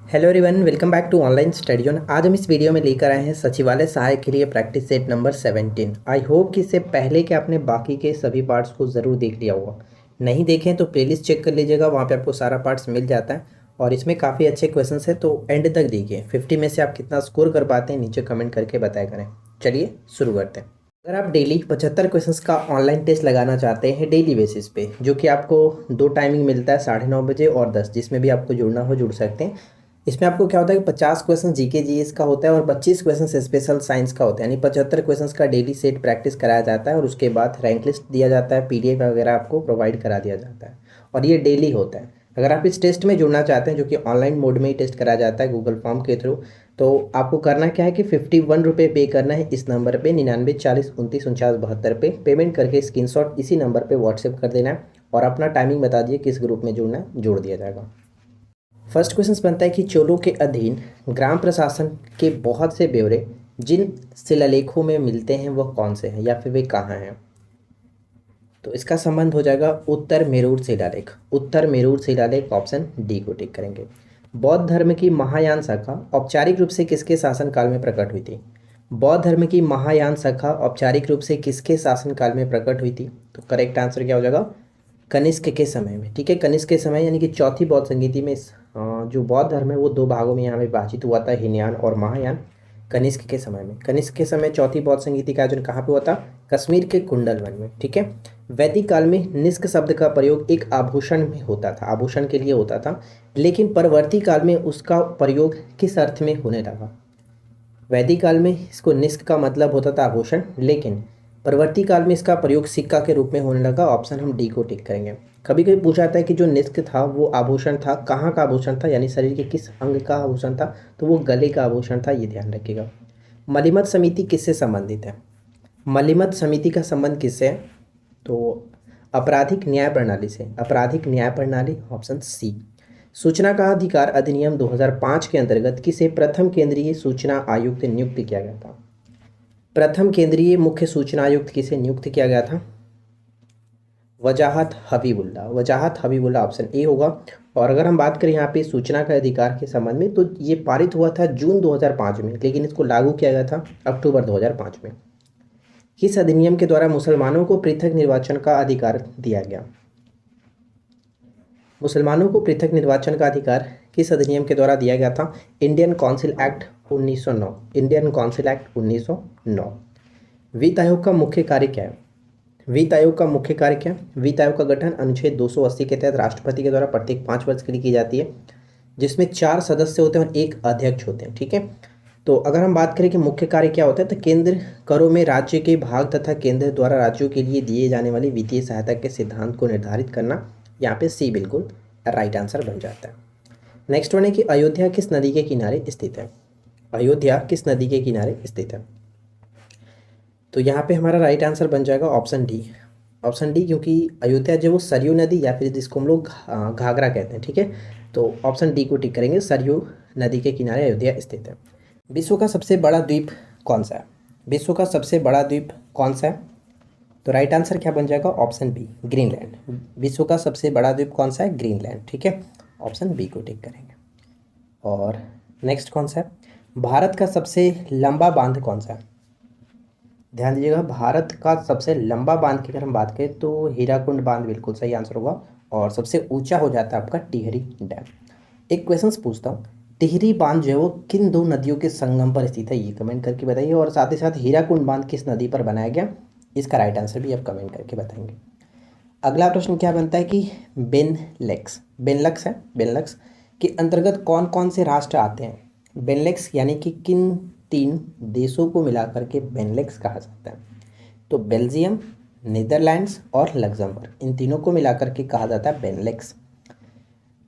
Hello everyone, welcome back to online study zone. आज हम इस वीडियो में लेकर आए हैं सचिवालय सहायक के लिए practice set number 17। I hope कि इससे पहले कि आपने बाकी के सभी पार्ट्स को ज़रूर देख लिया होगा। नहीं देखें तो प्लेलिस्ट चेक कर लीजिएगा, वहाँ पे आपको सारा पार्ट्स मिल जाता है और इसमें काफ़ी अच्छे क्वेश्चंस है, तो एंड तक देखिए। 50 में से आप कितना स्कोर कर पाते हैं नीचे कमेंट करके बताया करें। चलिए शुरू करते हैं। अगर आप डेली 75 क्वेश्चंस का ऑनलाइन टेस्ट लगाना चाहते हैं डेली बेसिस पे, जो कि आपको दो टाइमिंग मिलता है 9:30 बजे और 10, जिसमें भी आपको जुड़ना हो जुड़ सकते हैं। इसमें आपको क्या होता है कि 50 क्वेश्चन जीके जीएस का होता है और 25 क्वेश्चन स्पेशल साइंस का होता है, यानी 75 क्वेश्चन का डेली सेट प्रैक्टिस कराया जाता है और उसके बाद रैंक लिस्ट दिया जाता है, पीडीएफ वगैरह आपको प्रोवाइड करा दिया जाता है और ये डेली होता है। अगर आप इस टेस्ट में जुड़ना चाहते हैं, जो कि ऑनलाइन मोड में ही टेस्ट कराया जाता है गूगल फॉर्म के थ्रू, तो आपको करना क्या है कि 51 रुपये पे करना है इस नंबर पे 9940294972 पे पेमेंट करके स्क्रीनशॉट इसी नंबर पे व्हाट्सएप कर देना है और अपना टाइमिंग बता दिए किस ग्रुप में जुड़ना है, जोड़ दिया जाएगा। फर्स्ट क्वेश्चन बनता है कि चोलों के अधीन ग्राम प्रशासन के बहुत से ब्यौरे जिन शिलालेखों में मिलते हैं वह कौन से हैं या फिर वे कहाँ हैं। तो इसका संबंध हो जाएगा उत्तर मेरूर शिलालेख। उत्तर मेरूर शिलालेख ऑप्शन डी को टिक करेंगे। बौद्ध धर्म की महायान शाखा औपचारिक रूप से किसके शासनकाल में प्रकट हुई थी। बौद्ध धर्म की महायान शाखा औपचारिक रूप से किसके शासनकाल में प्रकट हुई थी। तो करेक्ट आंसर क्या हो जाएगा, कनिष्क के समय में। ठीक है, कनिष्क के समय यानी कि चौथी बौद्ध संगीति में जो बौद्ध धर्म है वो दो भागों में यहाँ पे विभाजित हुआ था, हीनयान और महायान। कनिष्क के समय में, कनिष्क के समय चौथी बौद्ध संगीति का आयोजन कहाँ पे हुआ था, कश्मीर के कुंडल वन में। ठीक है, वैदिक काल में निष्क शब्द का प्रयोग एक आभूषण में होता था, आभूषण के लिए होता था, लेकिन परवर्ती काल में उसका प्रयोग किस अर्थ में होने लगा। वैदिक काल में इसको निष्क का मतलब होता था आभूषण, लेकिन परवर्ती काल में इसका प्रयोग सिक्का के रूप में होने लगा। ऑप्शन हम डी को टिक करेंगे। कभी कभी पूछा जाता है कि जो निष्क था वो आभूषण था, कहाँ का आभूषण था, यानी शरीर के किस अंग का आभूषण था, तो वो गले का आभूषण था, ये ध्यान रखिएगा। मलिमत समिति किससे संबंधित है। मलिमत समिति का संबंध किससे है, तो आपराधिक न्याय प्रणाली से। आपराधिक न्याय प्रणाली ऑप्शन सी। सूचना का अधिकार अधिनियम 2005 के अंतर्गत किसे प्रथम केंद्रीय सूचना आयुक्त नियुक्त किया गया था। प्रथम केंद्रीय मुख्य सूचना आयुक्त किसे नियुक्त किया गया था, वजाहत हबीबुल्ला। वजाहत हबीबुल्ला ऑप्शन ए होगा। और अगर हम बात करें यहाँ पे सूचना का अधिकार के संबंध में, तो ये पारित हुआ था जून 2005 में, लेकिन इसको लागू किया गया था अक्टूबर 2005 में। किस अधिनियम के द्वारा मुसलमानों को पृथक निर्वाचन का अधिकार दिया गया। मुसलमानों को पृथक निर्वाचन का अधिकार किस अधिनियम के द्वारा दिया गया था, Indian council act 1909। Indian council act 1909। वित्त आयोग का मुख्य कार्य क्या है। वित्त आयोग का मुख्य कार्य क्या है। वित्त आयोग का गठन अनुच्छेद 280 के तहत राष्ट्रपति के द्वारा प्रत्येक 5 वर्ष के लिए की जाती है, जिसमें 4 सदस्य होते हैं और 1 अध्यक्ष होते हैं। ठीक है, तो अगर हम बात करें कि मुख्य कार्य क्या होता है, तो केंद्र करों में राज्य के भाग तथा केंद्र द्वारा राज्यों के लिए दिए जाने वाली वित्तीय सहायता के सिद्धांत को निर्धारित करना। यहाँ पे सी बिल्कुल राइट आंसर बन जाता है। नेक्स्ट वन है कि अयोध्या किस नदी के किनारे स्थित है। अयोध्या किस नदी के किनारे स्थित है। तो यहाँ पे हमारा राइट आंसर बन जाएगा ऑप्शन डी। ऑप्शन डी, क्योंकि अयोध्या जो वो सरयू नदी या फिर जिसको हम लोग घाघरा कहते हैं। ठीक है, तो ऑप्शन डी को टिक करेंगे, सरयू नदी के किनारे अयोध्या स्थित है। विश्व का सबसे बड़ा द्वीप कौन सा है। विश्व का सबसे बड़ा द्वीप कौन सा है। तो राइट आंसर क्या बन जाएगा, ऑप्शन बी, ग्रीनलैंड। विश्व का सबसे बड़ा द्वीप कौन सा है, ग्रीनलैंड। ठीक है, ऑप्शन बी को टिक करेंगे। और नेक्स्ट कौन सा है, भारत का सबसे लंबा बांध कौन सा है। ध्यान दीजिएगा, भारत का सबसे लंबा बांध की अगर हम बात करें तो हीराकुंड बांध बिल्कुल सही आंसर होगा। और सबसे ऊंचा हो जाता है आपका टिहरी डैम। एक क्वेश्चन पूछता हूँ, टिहरी बांध जो है वो किन दो नदियों के संगम पर स्थित है, ये कमेंट करके बताइए। और साथ ही साथ हीराकुंड बांध किस नदी पर बनाया गया, इसका राइट आंसर भी आप कमेंट करके बताएंगे। अगला प्रश्न क्या बनता है कि बेनलेक्स, बेनलक्स है, बेनलक्स के अंतर्गत कौन कौन से राष्ट्र आते हैं। बेनलेक्स यानी कि किन 3 देशों को मिलाकर के बेनलेक्स कहा जाता है। तो बेल्जियम, नीदरलैंड्स और लग्जमबर्ग, इन तीनों को मिलाकर के कहा जाता है बेनलेक्स।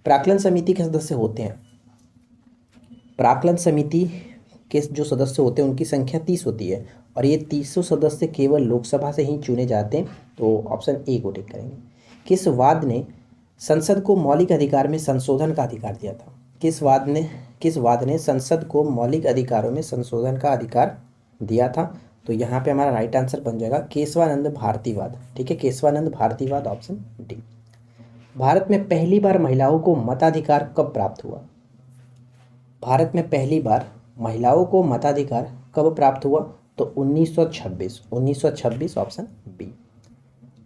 प्राक्कलन समिति के सदस्य होते हैं। प्राक्कलन समिति के जो सदस्य होते हैं उनकी संख्या 30 होती है और ये 300 सदस्य केवल लोकसभा से ही चुने जाते हैं। तो ऑप्शन ए को टिक करेंगे। किस वाद ने संसद को मौलिक अधिकार में संशोधन का अधिकार दिया था। किस वाद ने संसद को मौलिक अधिकारों में संशोधन का अधिकार दिया था। तो यहाँ पे हमारा राइट आंसर बन जाएगा केशवानंद भारतीवाद। ठीक है, केशवानंद भारतीवाद, ऑप्शन डी। भारत में पहली बार महिलाओं को मताधिकार कब प्राप्त हुआ। भारत में पहली बार महिलाओं को मताधिकार कब प्राप्त हुआ? तो 1926, 1926 ऑप्शन बी।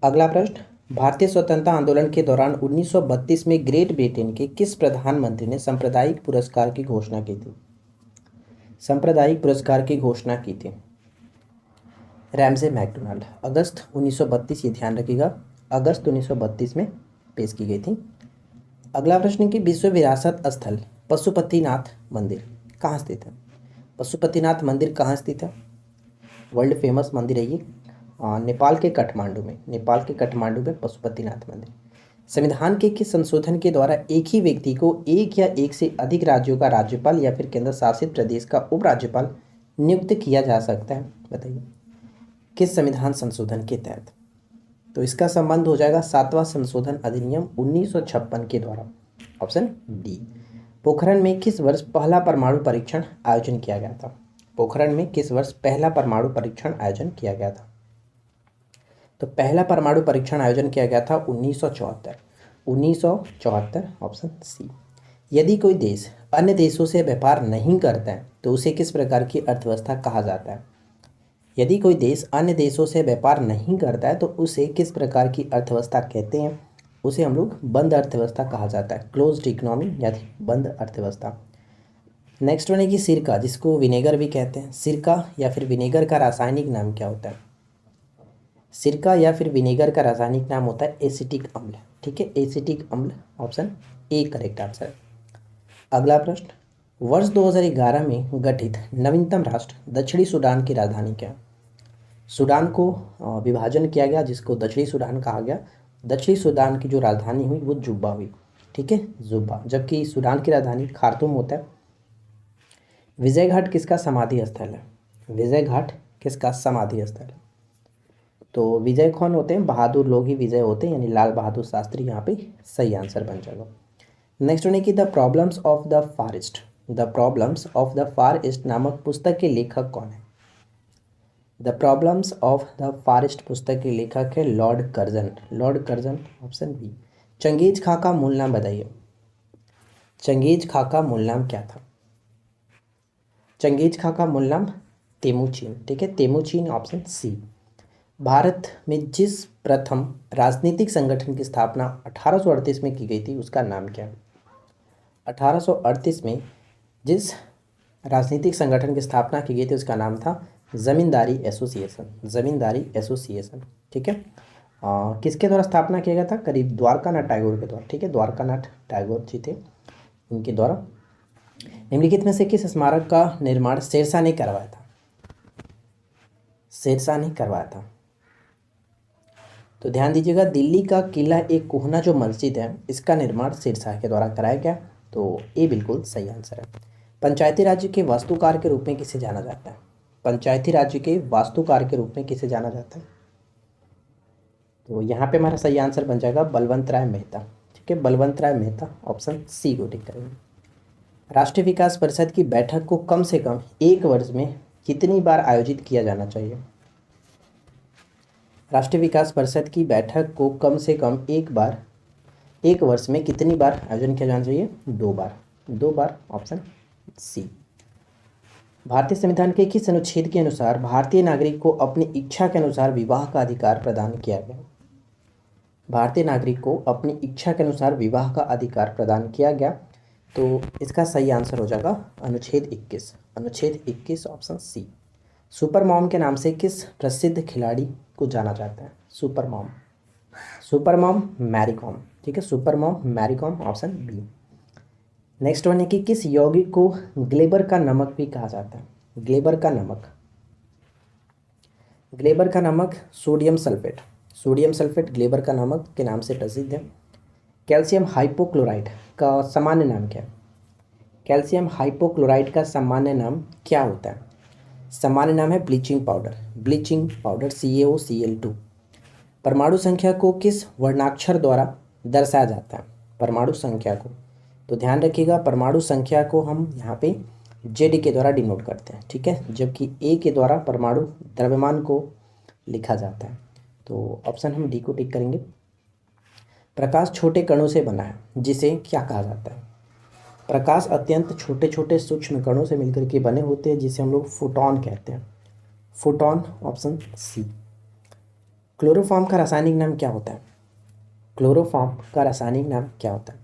अगला प्रश्न, भारतीय स्वतंत्रता आंदोलन के दौरान 1932 में ग्रेट ब्रिटेन के किस प्रधानमंत्री ने सांप्रदायिक पुरस्कार की घोषणा की थी? सांप्रदायिक पुरस्कार की घोषणा की थी रैमसे मैकडोनाल्ड। अगस्त 1932, ये ध्यान रखिएगा, अगस्त 1932 में पेश की गई थी। अगला प्रश्न कि विश्व विरासत स्थल पशुपतिनाथ मंदिर कहाँ स्थित है? पशुपतिनाथ मंदिर कहाँ स्थित है? वर्ल्ड फेमस मंदिर है ये, नेपाल के काठमांडू में, नेपाल के काठमांडू में पशुपतिनाथ मंदिर। संविधान के किस संशोधन के द्वारा एक ही व्यक्ति को एक या एक से अधिक राज्यों का राज्यपाल या फिर केंद्र शासित प्रदेश का उपराज्यपाल नियुक्त किया जा सकता है? बताइए किस संविधान संशोधन के तहत? तो इसका संबंध हो जाएगा 7वां संशोधन अधिनियम 1956 के द्वारा, ऑप्शन डी। पोखरण में किस वर्ष पहला परमाणु परीक्षण आयोजन किया गया था? पोखरण में किस वर्ष पहला परमाणु परीक्षण आयोजन किया गया था? तो पहला परमाणु परीक्षण आयोजन किया गया था 1974, 1974 ऑप्शन सी। यदि कोई देश अन्य देशों से व्यापार नहीं करता है तो उसे किस प्रकार की अर्थव्यवस्था कहा जाता है? यदि कोई देश अन्य देशों से व्यापार नहीं करता है तो उसे किस प्रकार की अर्थव्यवस्था कहते हैं? उसे हम लोग बंद अर्थव्यवस्था कहा जाता है, क्लोज्ड इकोनॉमी यानी बंद अर्थव्यवस्था। नेक्स्ट वन है कि सिरका, जिसको विनेगर भी कहते हैं, सिरका या फिर विनेगर का रासायनिक नाम क्या होता है? सिरका या फिर विनेगर का रासायनिक नाम होता है एसिटिक अम्ल। ठीक है, एसिटिक अम्ल, ऑप्शन ए करेक्ट आंसर। अगला प्रश्न, वर्ष 2011 में गठित नवीनतम राष्ट्र दक्षिणी सूडान की राजधानी क्या है? सूडान को विभाजन किया गया जिसको दक्षिणी सूडान कहा गया। दक्षिणी सूडान की जो राजधानी हुई वो जुब्बा हुई। ठीक है, जुब्बा, जबकि सूडान की राजधानी खार्तूम होता है। विजय घाट किसका समाधि स्थल है? विजय घाट किसका समाधि स्थल है? तो विजय कौन होते हैं? बहादुर लोग ही विजय होते हैं, यानी लाल बहादुर शास्त्री यहाँ पे सही आंसर बन जाएगा। नेक्स्ट वन है कि the problems of the forest, the problems of the Far East नामक पुस्तक के लेखक कौन है? The problems of the forest पुस्तक के लेखक है Lord Curzon, Lord Curzon, option B. Genghis Khan का मूल नाम बताइए, चंगेज खां का मूल नाम क्या था? चंगेज खां का मूल नाम तेमुचीन। ठीक है, तेमुचीन, ऑप्शन सी। भारत में जिस प्रथम राजनीतिक संगठन की स्थापना 1838 में की गई थी उसका नाम क्या है? 1838 में जिस राजनीतिक संगठन की स्थापना की गई थी उसका नाम था जमींदारी एसोसिएशन, जमींदारी एसोसिएशन। ठीक है, किसके द्वारा स्थापना किया गया था? करीब द्वारकानाथ टैगोर के द्वारा। ठीक है, द्वारकानाथ टैगोर जी थे, उनके द्वारा। निम्नलिखित में से किस स्मारक का निर्माण शेरशाह ने करवाया था? शेरशाह ने करवाया था। तो ध्यान दीजिएगा, दिल्ली का किला एक कोहना जो मस्जिद है इसका निर्माण शेरशाह के द्वारा कराया गया। तो ये बिल्कुल सही आंसर है। पंचायती राज्य के वास्तुकार के रूप में किसे जाना जाता है? पंचायती राज्य के वास्तुकार के रूप में किसे जाना जाता है? तो यहाँ पे हमारा सही आंसर बन जाएगा बलवंत राय मेहता। ठीक है, बलवंत राय मेहता, ऑप्शन सी को टिक करेंगे। राष्ट्रीय विकास परिषद की बैठक को कम से कम एक वर्ष में कितनी बार आयोजित किया जाना चाहिए? राष्ट्रीय विकास परिषद की बैठक को कम से कम एक वर्ष में कितनी बार आयोजन किया जाना चाहिए? 2 बार, 2 बार, ऑप्शन सी। भारतीय संविधान के किस अनुच्छेद के अनुसार भारतीय नागरिक को अपनी इच्छा के अनुसार विवाह का अधिकार प्रदान किया गया? भारतीय नागरिक को अपनी इच्छा के अनुसार विवाह का अधिकार प्रदान किया गया। तो इसका सही आंसर हो जाएगा अनुच्छेद 21, अनुच्छेद 21, ऑप्शन सी। सुपर मॉम के नाम से किस प्रसिद्ध खिलाड़ी को जाना जाता है? Super mom, super mom Mary Kom. ठीक है, super mom Mary Kom, option B. Next one है कि किस यौगिक को ग्लेबर का नमक भी कहा जाता है? ग्लेबर का नमक, ग्लेबर का नमक सोडियम सल्फेट, सोडियम सल्फेट ग्लेबर का नमक के नाम से प्रसिद्ध है। कैल्शियम हाइपोक्लोराइड का सामान्य नाम क्या है? कैल्शियम हाइपोक्लोराइड का सामान्य नाम क्या होता है? सामान्य नाम है bleaching powder, bleaching powder, CaOCl2। परमाणु संख्या को किस वर्णाक्षर द्वारा दर्शाया जाता है? परमाणु संख्या को, तो ध्यान रखिएगा, परमाणु संख्या को हम यहाँ पे जेड के द्वारा डिनोट करते हैं। ठीक है, जबकि ए के द्वारा परमाणु द्रव्यमान को लिखा जाता है। तो ऑप्शन हम डी को टिक करेंगे। प्रकाश छोटे कणों से बना है जिसे क्या कहा जाता है? प्रकाश अत्यंत छोटे छोटे सूक्ष्म कणों से मिलकर के बने होते हैं जिसे हम लोग फोटॉन कहते हैं। Photon, option C. क्लोरोफॉर्म का रासायनिक नाम क्या होता है? क्लोरोफॉर्म का रासायनिक नाम क्या होता है?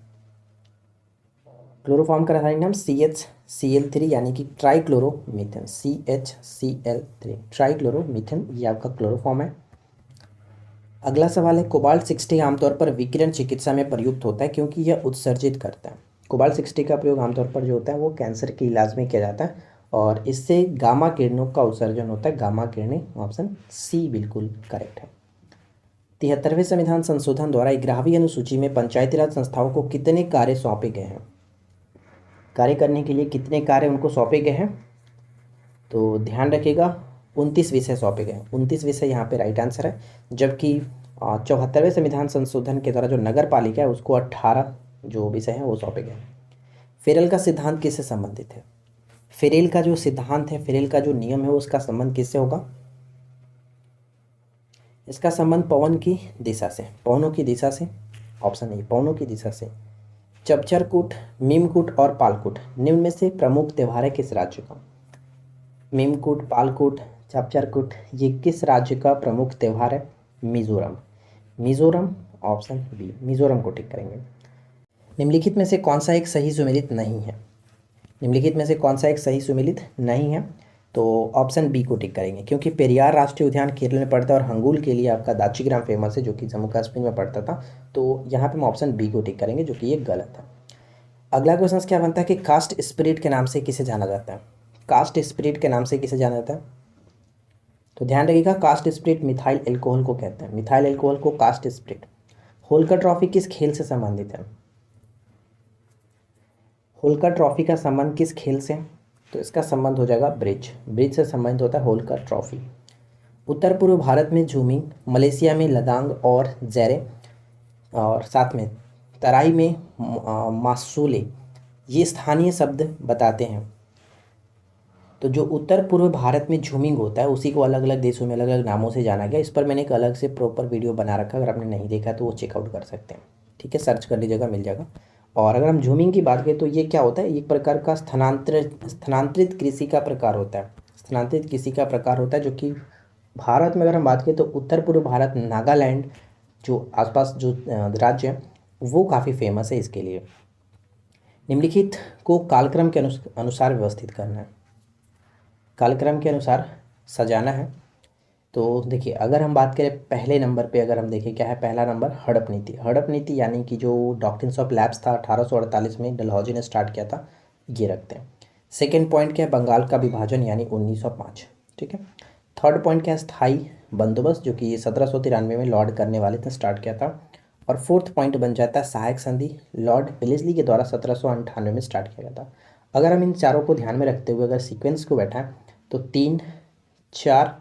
क्लोरोफॉर्म का रासायनिक नाम CH3 यानी कि ट्राइक्लोरोमीथेन, CHCl3, ट्राइक्लोरोमीथेन, ये आपका क्लोरोफॉर्म है। अगला सवाल है, कोबाल्ट 60 आमतौर पर विकिरण चिकित्सा में प्रयुक्त होता है क्योंकि यह उत्सर्जित करता है। कोबाल्ट 60 का प्रयोग आमतौर पर जो होता है वो कैंसर के इलाज में किया जाता है और इससे गामा किरणों का उत्सर्जन होता है, गामा किरणें, ऑप्शन सी बिल्कुल करेक्ट है। 73वें संविधान संशोधन द्वारा 11वीं अनुसूची में पंचायती राज संस्थाओं को कितने कार्य सौंपे गए हैं? कार्य करने के लिए कितने कार्य उनको सौंपे गए हैं? तो ध्यान रखिएगा 29 विषय सौंपे गए, 29 विषय यहाँ पे राइट आंसर है। जबकि 74वें संविधान संशोधन के द्वारा जो नगर पालिका है उसको 18 जो विषय हैं वो सौंपे गए। फेरेल का सिद्धांत किससे संबंधित है? फेरेल का जो सिद्धांत है, फेरेल का जो नियम है उसका संबंध किससे होगा? इसका संबंध पवन की दिशा से, पवनों की दिशा से, ऑप्शन ए पवनों की दिशा से। चपचरकूट, मीमकूट और पालकूट निम्न में से प्रमुख त्योहार है किस राज्य का? मीमकूट, पालकूट, चपचरकूट, ये किस राज्य का प्रमुख त्योहार है? मिजोरम, मिजोरम, ऑप्शन बी, मिजोरम को टिक करेंगे। निम्नलिखित में से कौन सा एक सही सुमेलित नहीं है? निम्नलिखित में से कौन सा एक सही सुमेलित नहीं है? तो ऑप्शन बी को टिक करेंगे क्योंकि पेरियार राष्ट्रीय उद्यान केरल में पड़ता है और हंगुल के लिए आपका दाचीग्राम फेमस है जो कि जम्मू कश्मीर में पड़ता था। तो यहाँ पे हम ऑप्शन बी को टिक करेंगे जो कि ये गलत है। अगला क्वेश्चन क्या बनता है कि कास्ट स्पिरिट के नाम से किसे जाना जाता है? कास्ट स्पिरिट के नाम से किसे जाना जाता है? तो ध्यान रखिएगा कास्ट स्पिरिट मिथाइल एल्कोहल को कहते हैं, मिथाइल एल्कोहल को कास्ट स्पिरिट। होल्कर ट्रॉफी किस खेल से संबंधित है? होल्कर ट्रॉफी का संबंध किस खेल से? तो इसका संबंध हो जाएगा ब्रिज, ब्रिज से संबंधित होता है होल्कर ट्रॉफी। उत्तर पूर्व भारत में झूमिंग, मलेशिया में लदांग और जैरे और साथ में तराई में मासूले, ये स्थानीय शब्द बताते हैं। तो जो उत्तर पूर्व भारत में झूमिंग होता है उसी को अलग अलग देशों में अलग अलग नामों से जाना गया। इस पर मैंने एक अलग से प्रॉपर वीडियो बना रखा है, अगर आपने नहीं देखा तो वो चेकआउट कर सकते हैं, ठीक है, सर्च कर लीजिएगा मिल जाएगा। और अगर हम झूमिंग की बात करें तो ये क्या होता है? एक प्रकार का स्थानांतरित कृषि का प्रकार होता है, स्थानांतरित कृषि का प्रकार होता है जो कि भारत में अगर हम बात करें तो उत्तर पूर्व भारत, नागालैंड जो आसपास जो राज्य है वो काफ़ी फेमस है इसके लिए। निम्नलिखित को कालक्रम के अनुसार व्यवस्थित करना है, कालक्रम के अनुसार सजाना है। तो देखिए अगर हम बात करें पहले नंबर पे, अगर हम देखें क्या है पहला नंबर, हड़प नीति। हड़प नीति यानी कि जो डॉक्ट्रिन्स ऑफ लैप्स था 1848 में डलहौजी ने स्टार्ट किया था, ये रखते हैं। सेकेंड पॉइंट क्या है? बंगाल का विभाजन यानी 1905, ठीक है। थर्ड पॉइंट क्या है? स्थायी बंदोबस्त जो कि 1793 में लॉर्ड करने वाले ने स्टार्ट किया था। और फोर्थ पॉइंट बन जाता है सहायक संधि, लॉर्ड वेलेस्ली के द्वारा 1798 में स्टार्ट किया गया था। अगर हम इन चारों को ध्यान में रखते हुए अगर सीक्वेंस को बैठाएं तो 3, 4,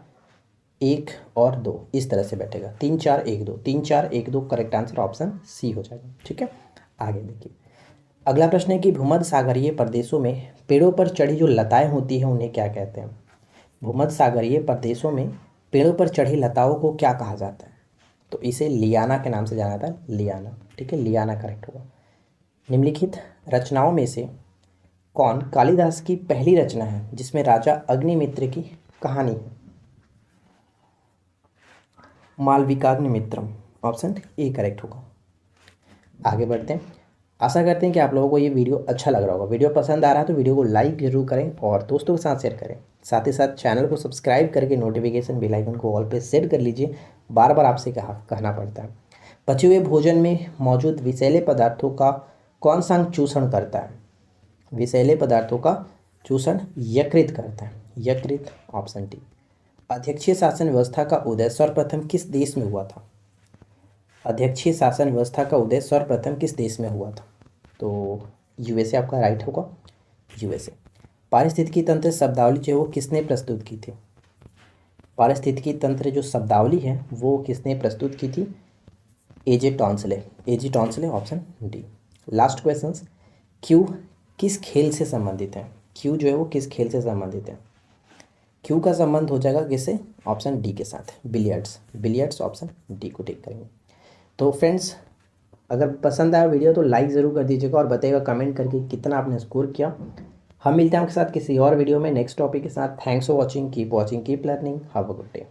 1 और 2 इस तरह से बैठेगा, 3, 4, 1, 2, 3, 4, 1, 2 करेक्ट आंसर ऑप्शन सी हो जाएगा, ठीक है। आगे देखिए अगला प्रश्न है कि भूमध्य सागरीय प्रदेशों में पेड़ों पर चढ़ी जो लताएं होती हैं उन्हें क्या कहते हैं? भूमध्य सागरीय प्रदेशों में पेड़ों पर चढ़ी लताओं को क्या कहा जाता है? तो इसे लियाना के नाम से जाना जाता है, लियाना, ठीक है, लियाना करेक्ट होगा। निम्नलिखित रचनाओं में से कौन कालिदास की पहली रचना है जिसमें राजा अग्निमित्र की कहानी है? मालविकाग्निमित्रम, ऑप्शन ए करेक्ट होगा। आगे बढ़ते हैं। आशा करते हैं कि आप लोगों को ये वीडियो अच्छा लग रहा होगा। वीडियो पसंद आ रहा है तो वीडियो को लाइक जरूर करें और दोस्तों के साथ शेयर करें। साथ ही साथ चैनल को सब्सक्राइब करके नोटिफिकेशन बेल आइकन को ऑल पे सेट कर लीजिए, बार बार आपसे कहना पड़ता है। बचे हुए भोजन में मौजूद विषैले पदार्थों का कौन सा अंग चूषण करता है? विषैले पदार्थों का चूषण यकृत करता है, यकृत, ऑप्शन डी। अध्यक्षीय शासन व्यवस्था का उदय सर्वप्रथम किस देश में हुआ था? अध्यक्षीय शासन व्यवस्था का उदय सर्वप्रथम किस देश में हुआ था? तो यूएसए आपका राइट होगा, यूएसए। पारिस्थितिकी तंत्र शब्दावली जो है वो किसने प्रस्तुत की थी? पारिस्थितिकी तंत्र जो शब्दावली है वो किसने प्रस्तुत की थी? AJ Tansley, AJ Tansley, option D. Last question, Q किस खेल से संबंधित है? क्यू जो है वो किस खेल से संबंधित है? क्यू का संबंध हो जाएगा किससे? ऑप्शन डी के साथ, बिलियर्ड्स, बिलियर्ड्स, ऑप्शन डी को टिक करेंगे। तो फ्रेंड्स अगर पसंद आया वीडियो तो लाइक ज़रूर कर दीजिएगा और बताइएगा कमेंट करके कितना आपने स्कोर किया। हम मिलते हैं आपके साथ किसी और वीडियो में नेक्स्ट टॉपिक के साथ। Thanks for watching, keep keep learning, have a good day.